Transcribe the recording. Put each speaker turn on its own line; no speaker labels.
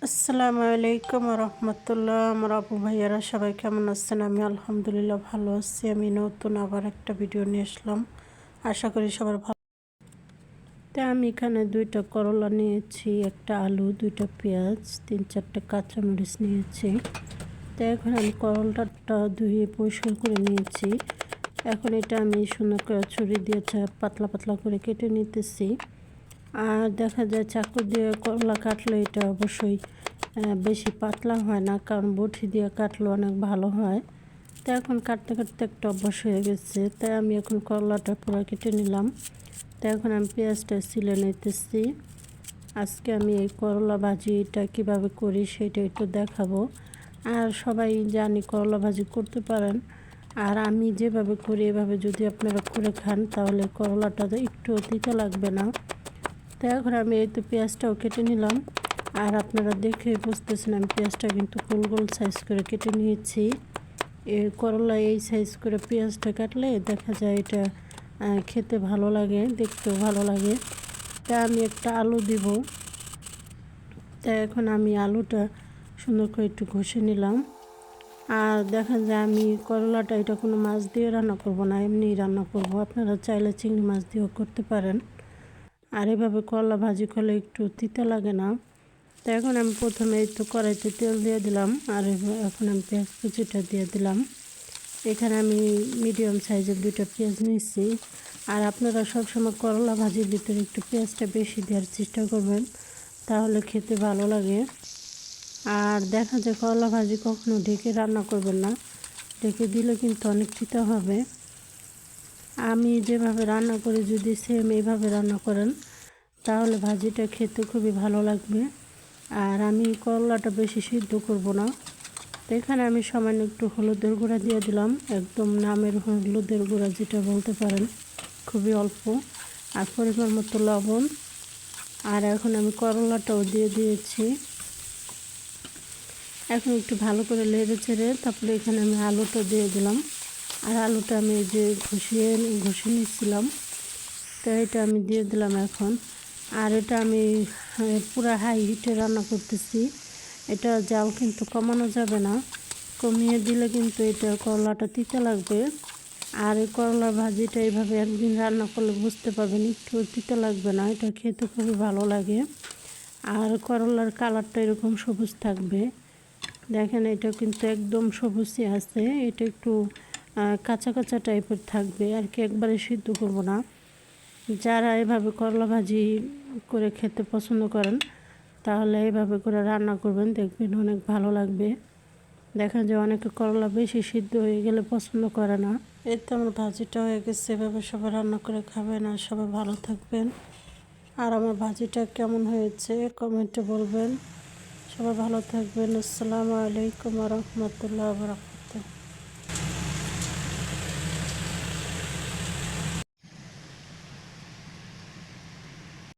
আসসালামু আলাইকুম রহমতুল্লাহ। আমার আপু ভাইয়ারা সবাই কেমন আছেন? আমি আলহামদুলিল্লাহ ভালো আছি। আমি নতুন আবার একটা ভিডিও নিয়ে আসলাম, আশা করি সবার ভালো। তো আমি এখানে 2টা করলা নিয়েছি, একটা আলু, 2টা পেঁয়াজ, 3-4টা কাঁচামরিচ নিয়েছি। তো এখন আমি করলাটা ধুয়ে পরিষ্কার করে নিয়েছি। এখন এটা আমি সুন্দর করে ছুরি দিয়ে পাতলা পাতলা করে কেটে নিতেছি। আর দেখা যায় চাকু দিয়ে করলা কাটলে এটা অবশ্যই বেশি পাতলা হয় না, কারণ বটি দিয়ে কাটলে অনেক ভালো হয়। তো এখন কাটতে কাটতে একটা অভ্যাস হয়ে গেছে, তাই আমি এখন করলাটা পুরো কেটে নিলাম। তো এখন আমি পেঁয়াজটা ছিলে নিতেছি। আজকে আমি এই করলা ভাজিটা কীভাবে করি সেটা একটু দেখাবো। আর সবাই জানি করলা ভাজি করতে পারেন, আর আমি যেভাবে করি এভাবে যদি আপনারা করে খান তাহলে করলাটা একটু তিতা লাগবে না। তো এখন আমি এই তো পেঁয়াজটাও কেটে নিলাম। আর আপনারা দেখে বুঝতেছেন আমি পেঁয়াজটা কিন্তু গোল গোল সাইজ করে কেটে নিয়েছি। এই করলা এই সাইজ করে পেঁয়াজটা কাটলে দেখা যায় এটা খেতে ভালো লাগে, দেখতেও ভালো লাগে। তা আমি একটা আলু দিব। তা এখন আমি আলুটা সুন্দর করে একটু ঘষে নিলাম। আর দেখা যায় আমি করলাটা এটা কোনো মাছ দিয়ে রান্না করব না, এমনি রান্না করব। আপনারা চাইলে চিংড়ি মাছ দিয়েও করতে পারেন। আর এভাবে করলা ভাজি করলে একটু তিতা লাগে না। তো এখন আমি প্রথমে একটু কড়াইতে তেল দিয়ে দিলাম, আর এখন আমি পেঁয়াজ কুচিটা দিয়ে দিলাম। এখানে আমি মিডিয়াম সাইজের 2টা পেঁয়াজ নিয়েছি। আর আপনারা সবসময় করলা ভাজির ভিতরে একটু পেঁয়াজটা বেশি দেওয়ার চেষ্টা করবেন, তাহলে খেতে ভালো লাগে। আর দেখা যায় করলা ভাজি কখনো ঢেকে রান্না করবেন না, ঢেকে দিলে কিন্তু অনেক তিতা হবে। আমি যেভাবে রান্না করি যদি সেম এইভাবে রান্না করেন তাহলে ভাজিটা খেতে খুবই ভালো লাগবে। আর আমি করলাটা বেশি সিদ্ধ করব না। তো এখানে আমি সামান্য একটু হলুদের গুঁড়া দিয়ে দিলাম, একদম নামের হলুদের গুঁড়া যেটা বলতে পারেন, খুবই অল্প। আর পরিমাণ মতো লবণ। আর এখন আমি করলাটাও দিয়ে দিয়েছি। এখন একটু ভালো করে নেড়ে চেড়ে তারপরে এখানে আমি আলুটা দিয়ে দিলাম। আর আলুটা আমি যে ঘষে নিচ্ছিলাম, তো এটা আমি দিয়ে দিলাম এখন। আর এটা আমি পুরো হাই হিটে রান্না করতেছি। এটা জাল কিন্তু কমানো যাবে না, কমিয়ে দিলে কিন্তু এটা করলাটা তিতা লাগবে। আর এই করলার ভাজিটা এইভাবে একদিন রান্না করলে বুঝতে পারবেন একটু তিতা লাগবে না, এটা খেতে খুবই ভালো লাগে। আর করলার কালারটা এরকম সবুজ থাকবে, দেখেন এটা কিন্তু একদম সবুজই আছে, এটা একটু কাঁচা কাঁচা টাইপের থাকবে আর কি, একবারে সিদ্ধ করব না। যারা এভাবে করলা ভাজি করে খেতে পছন্দ করেন তাহলে এইভাবে করে রান্না করবেন, দেখবেন অনেক ভালো লাগবে। দেখা যায় অনেকে করলা বেশি সিদ্ধ হয়ে গেলে পছন্দ করে না। এই তো আমার ভাজিটা হয়ে গেছে, এভাবে সবাই রান্না করে খাবেন আর সবাই ভালো থাকবেন। আর আমার ভাজিটা কেমন হয়েছে কমেন্টে বলবেন। সবাই ভালো থাকবেন। আসসালামু আলাইকুম রহমতুল্লাহ।